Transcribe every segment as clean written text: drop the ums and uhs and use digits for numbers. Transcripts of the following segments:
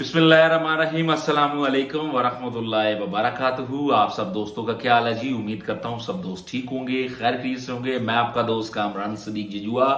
बिस्मिल्लाहिर्रहमानिर्रहीम अस्सलामु अलैकुम वरहमतुल्लाहि वबरकातुहू। आप सब दोस्तों का क्या हाल है जी। उम्मीद करता हूँ सब दोस्त ठीक होंगे, खैर खैरियत से होंगे। मैं आपका दोस्त कामरान सदीक जजुआ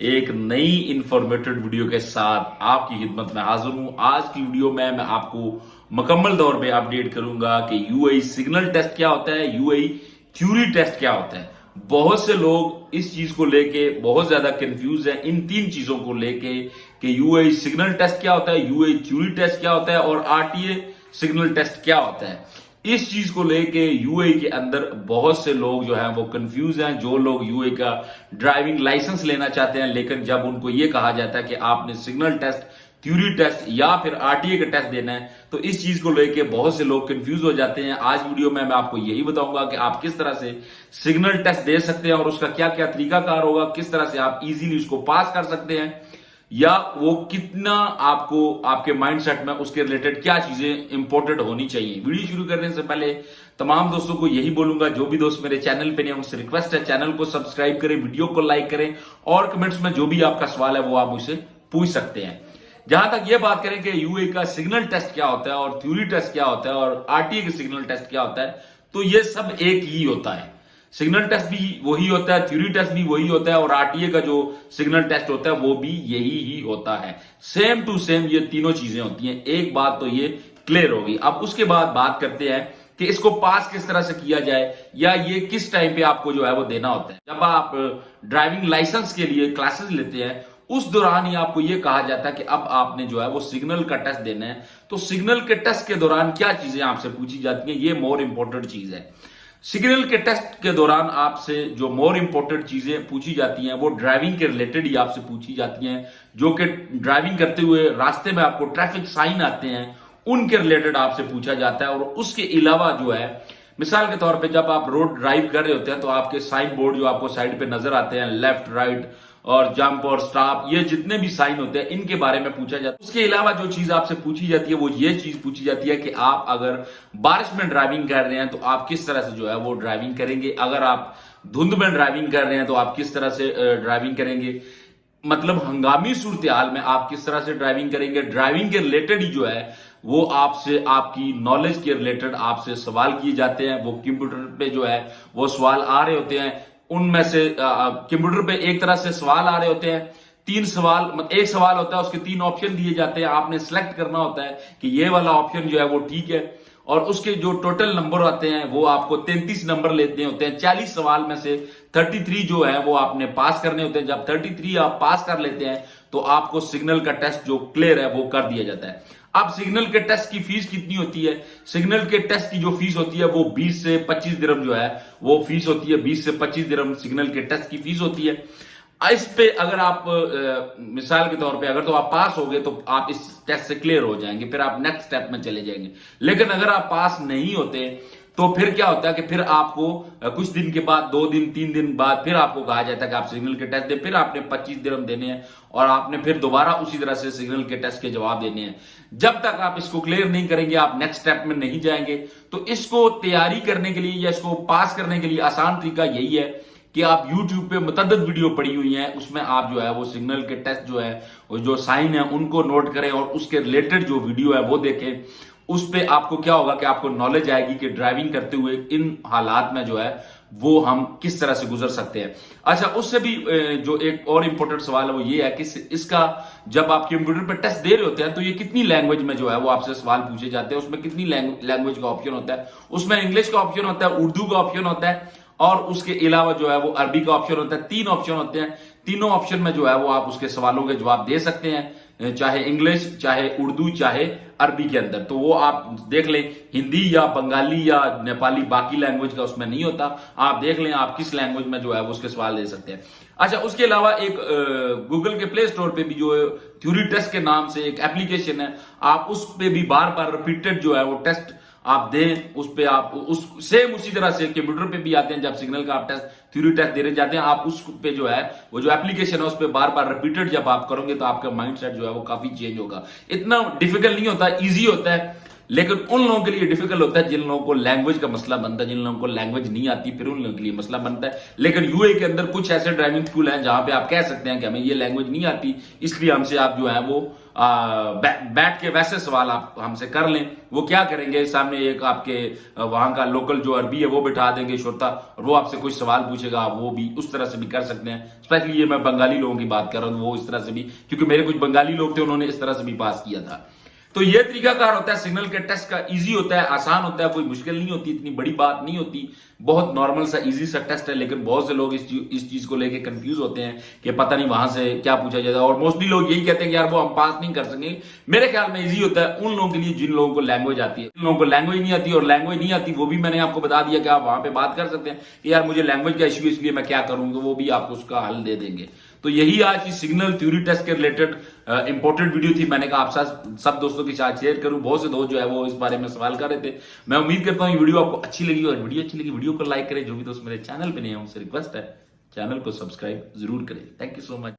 एक नई इंफॉर्मेटिव वीडियो के साथ आपकी खिदमत में हाजिर हूँ। आज की वीडियो में मैं आपको मुकम्मल तौर पे अपडेट करूंगा कि यूएई सिग्नल टेस्ट क्या होता है, यूएई थ्योरी टेस्ट क्या होता है। बहुत से लोग इस चीज को लेके बहुत ज्यादा कंफ्यूज है, इन तीन चीजों को लेके कि यूएई सिग्नल टेस्ट क्या होता है, यूएई थ्योरी टेस्ट क्या होता है और आरटीए सिग्नल टेस्ट क्या होता है। इस चीज को लेके यूएई के अंदर बहुत से लोग जो हैं वो कंफ्यूज हैं। जो लोग यूएई का ड्राइविंग लाइसेंस लेना चाहते हैं, लेकिन जब उनको ये कहा जाता है कि आपने सिग्नल टेस्ट, थ्योरी टेस्ट या फिर आरटीए का टेस्ट देना है, तो इस चीज को लेके बहुत से लोग कंफ्यूज हो जाते हैं। आज वीडियो में मैं आपको यही बताऊंगा कि आप किस तरह से सिग्नल टेस्ट दे सकते हैं और उसका क्या क्या तरीकाकार होगा, किस तरह से आप इजीली उसको पास कर सकते हैं या वो कितना आपको आपके माइंडसेट में उसके रिलेटेड क्या चीजें इंपॉर्टेंट होनी चाहिए। वीडियो शुरू करने से पहले तमाम दोस्तों को यही बोलूंगा, जो भी दोस्त मेरे चैनल पे नहीं उनसे रिक्वेस्ट है चैनल को सब्सक्राइब करें, वीडियो को लाइक करें और कमेंट्स में जो भी आपका सवाल है वो आप मुझसे पूछ सकते हैं। जहां तक ये बात करें कि यूएई का सिग्नल टेस्ट क्या होता है और थ्योरी टेस्ट क्या होता है और आरटीए का सिग्नल टेस्ट क्या होता है, तो ये सब एक ही होता है। सिग्नल टेस्ट भी वही होता है, थ्योरी टेस्ट भी वही होता है और आरटीए का जो सिग्नल टेस्ट होता है वो भी यही ही होता है। सेम टू सेम ये तीनों चीजें होती हैं। एक बात तो ये क्लियर होगी। अब उसके बाद बात करते हैं कि इसको पास किस तरह से किया जाए या ये किस टाइम पे आपको जो है वो देना होता है। जब आप ड्राइविंग लाइसेंस के लिए क्लासेस लेते हैं उस दौरान ही आपको यह कहा जाता है कि अब आपने जो है वो सिग्नल का टेस्ट देना है। तो सिग्नल के टेस्ट के दौरान क्या चीजें आपसे पूछी जाती हैं, ये मोर इंपॉर्टेंट चीज है। सिग्नल के टेस्ट के दौरान आपसे जो मोर इंपॉर्टेंट चीजें पूछी जाती हैं वो ड्राइविंग के रिलेटेड ही आपसे पूछी जाती हैं। जो कि ड्राइविंग करते हुए रास्ते में आपको ट्रैफिक साइन आते हैं उनके रिलेटेड आपसे पूछा जाता है। और उसके अलावा जो है, मिसाल के तौर पे जब आप रोड ड्राइव कर रहे होते हैं तो आपके साइन बोर्ड जो आपको साइड पे नजर आते हैं, लेफ्ट राइट और जंप और स्टॉप, ये जितने भी साइन होते हैं इनके बारे में पूछा जाता है। उसके अलावा जो चीज आपसे पूछी जाती है वो ये चीज पूछी जाती है कि आप अगर बारिश में ड्राइविंग कर रहे हैं तो आप किस तरह से जो है वो ड्राइविंग करेंगे। अगर आप धुंध में ड्राइविंग कर रहे हैं तो आप किस तरह से ड्राइविंग करेंगे। मतलब हंगामी सूरत हाल में आप किस तरह से ड्राइविंग करेंगे। ड्राइविंग के रिलेटेड ही जो है वो आपसे, आपकी नॉलेज के रिलेटेड आपसे सवाल किए जाते हैं। वो कंप्यूटर पे जो है वो सवाल आ रहे होते हैं, उनमें से कंप्यूटर पे एक तरह से सवाल आ रहे होते हैं। तीन सवाल, एक सवाल होता है उसके तीन ऑप्शन दिए जाते हैं, आपने सेलेक्ट करना होता है कि ये वाला ऑप्शन जो है वो ठीक है। और उसके जो टोटल नंबर आते हैं वो आपको 33 नंबर लेते होते हैं। 40 सवाल में से 33 जो है वो आपने पास करने होते हैं। जब 33 आप पास कर लेते हैं तो आपको सिग्नल का टेस्ट जो क्लियर है वो कर दिया जाता है। अब सिग्नल के टेस्ट की फीस कितनी होती है? सिग्नल के टेस्ट की जो फीस होती है वो 20 से 25 दिरहम जो है वो फीस होती है। 20 से 25 दिरहम सिग्नल के टेस्ट की फीस होती है। इस पे अगर आप मिसाल के तौर पे अगर तो आप पास हो गए तो आप इस टेस्ट से क्लियर हो जाएंगे, फिर आप नेक्स्ट स्टेप में चले जाएंगे। लेकिन अगर आप पास नहीं होते तो फिर क्या होता है कि फिर आपको कुछ दिन के बाद, 2 दिन 3 दिन बाद फिर आपको कहा जाता है कि आप सिग्नल के टेस्ट दें। फिर आपने 25 दिरहम देने हैं और आपने फिर दोबारा उसी तरह से सिग्नल के टेस्ट के जवाब देने हैं। जब तक आप इसको क्लियर नहीं करेंगे आप नेक्स्ट स्टेप में नहीं जाएंगे। तो इसको तैयारी करने के लिए या इसको पास करने के लिए आसान तरीका यही है कि आप YouTube पे मुतअद्दिद वीडियो पड़ी हुई हैं, उसमें आप जो है वो सिग्नल के टेस्ट जो है वो जो साइन है उनको नोट करें और उसके रिलेटेड जो वीडियो है वो देखें। उस पे आपको क्या होगा कि आपको नॉलेज आएगी कि ड्राइविंग करते हुए इन हालात में जो है वो हम किस तरह से गुजर सकते हैं। अच्छा, उससे भी जो एक और इंपॉर्टेंट सवाल है वो ये है कि इसका जब आप कंप्यूटर पर टेस्ट दे रहे होते हैं तो ये कितनी लैंग्वेज में जो है वो आपसे सवाल पूछे जाते हैं। उसमें कितनी लैंग्वेज का ऑप्शन होता है? उसमें इंग्लिश का ऑप्शन होता है, उर्दू का ऑप्शन होता है और उसके अलावा जो है वो अरबी का ऑप्शन होता है। 3 ऑप्शन होते हैं। तीनों ऑप्शन में जो है वो आप उसके सवालों के जवाब दे सकते हैं, चाहे इंग्लिश, चाहे उर्दू, चाहे अरबी के अंदर। तो वो आप देख लें, हिंदी या बंगाली या नेपाली, बाकी लैंग्वेज का उसमें नहीं होता। आप देख लें आप किस लैंग्वेज में जो है वो उसके सवाल दे सकते हैं। अच्छा, उसके अलावा एक गूगल के प्ले स्टोर पे भी जो है थ्योरी टेस्ट के नाम से एक एप्लीकेशन है, आप उस पे भी बार बार रिपीटेड जो है वो टेस्ट आप दें। उस पे आप उस सेम उसी तरह से कंप्यूटर पे भी आते हैं, जब सिग्नल का आप टेस्ट, थ्योरी टेस्ट देने जाते हैं, आप उस पे जो है वो जो एप्लीकेशन है उस पे बार बार रिपीटेड जब आप करोगे तो आपका माइंडसेट जो है वो काफी चेंज होगा। इतना डिफिकल्ट नहीं होता, इजी होता है। लेकिन उन लोगों के लिए डिफिकल्ट होता है जिन लोगों को लैंग्वेज का मसला बनता है, जिन लोगों को लैंग्वेज नहीं आती, फिर उन लोगों के लिए मसला बनता है। लेकिन यूए के अंदर कुछ ऐसे ड्राइविंग स्कूल हैं जहां पे आप कह सकते हैं कि हमें ये लैंग्वेज नहीं आती, इसलिए हमसे आप जो है वो बैठ के वैसे सवाल आप हमसे कर लें। वो क्या करेंगे, सामने एक आपके वहां का लोकल जो अरबी है वो बिठा देंगे श्रोता, और वो आपसे कुछ सवाल पूछेगा, आप वो भी उस तरह से भी कर सकते हैं। स्पेशली ये मैं बंगाली लोगों की बात कर रहा हूं, वो इस तरह से भी, क्योंकि मेरे कुछ बंगाली लोग थे, उन्होंने इस तरह से भी पास किया था। तो ये तरीकाकार होता है सिग्नल के टेस्ट का, इजी होता है, आसान होता है, कोई मुश्किल नहीं होती, इतनी बड़ी बात नहीं होती, बहुत नॉर्मल सा इजी सा टेस्ट है। लेकिन बहुत से लोग इस चीज को लेके कंफ्यूज होते हैं कि पता नहीं वहां से क्या पूछा जाता है, और मोस्टली लोग यही कहते हैं कि यार वो हम पास नहीं कर सकेंगे। मेरे ख्याल में इजी होता है उन लोगों के लिए जिन लोगों को लैंग्वेज आती है। जिन लोगों को लैंग्वेज नहीं आती, और लैंग्वेज नहीं आती वो भी मैंने आपको बता दिया कि आप वहां पे बात कर सकते हैं कि यार मुझे लैंग्वेज का इश्यू, इसलिए मैं क्या करूं, तो वो भी आपको उसका हल दे देंगे। तो यही आज की सिग्नल थ्योरी टेस्ट के रिलेटेड इंपॉर्टेंट वीडियो थी, मैंने कहा आप सब दोस्तों के साथ शेयर करूं। बहुत से दोस्त जो है वो इस बारे में सवाल कर रहे थे। मैं उम्मीद करता हूं ये वीडियो आपको अच्छी लगी, और वीडियो अच्छी लगी वीडियो को लाइक करें। जो भी दोस्त मेरे चैनल पे नहीं है उनसे रिक्वेस्ट है चैनल को सब्सक्राइब जरूर करें। Thank you so much.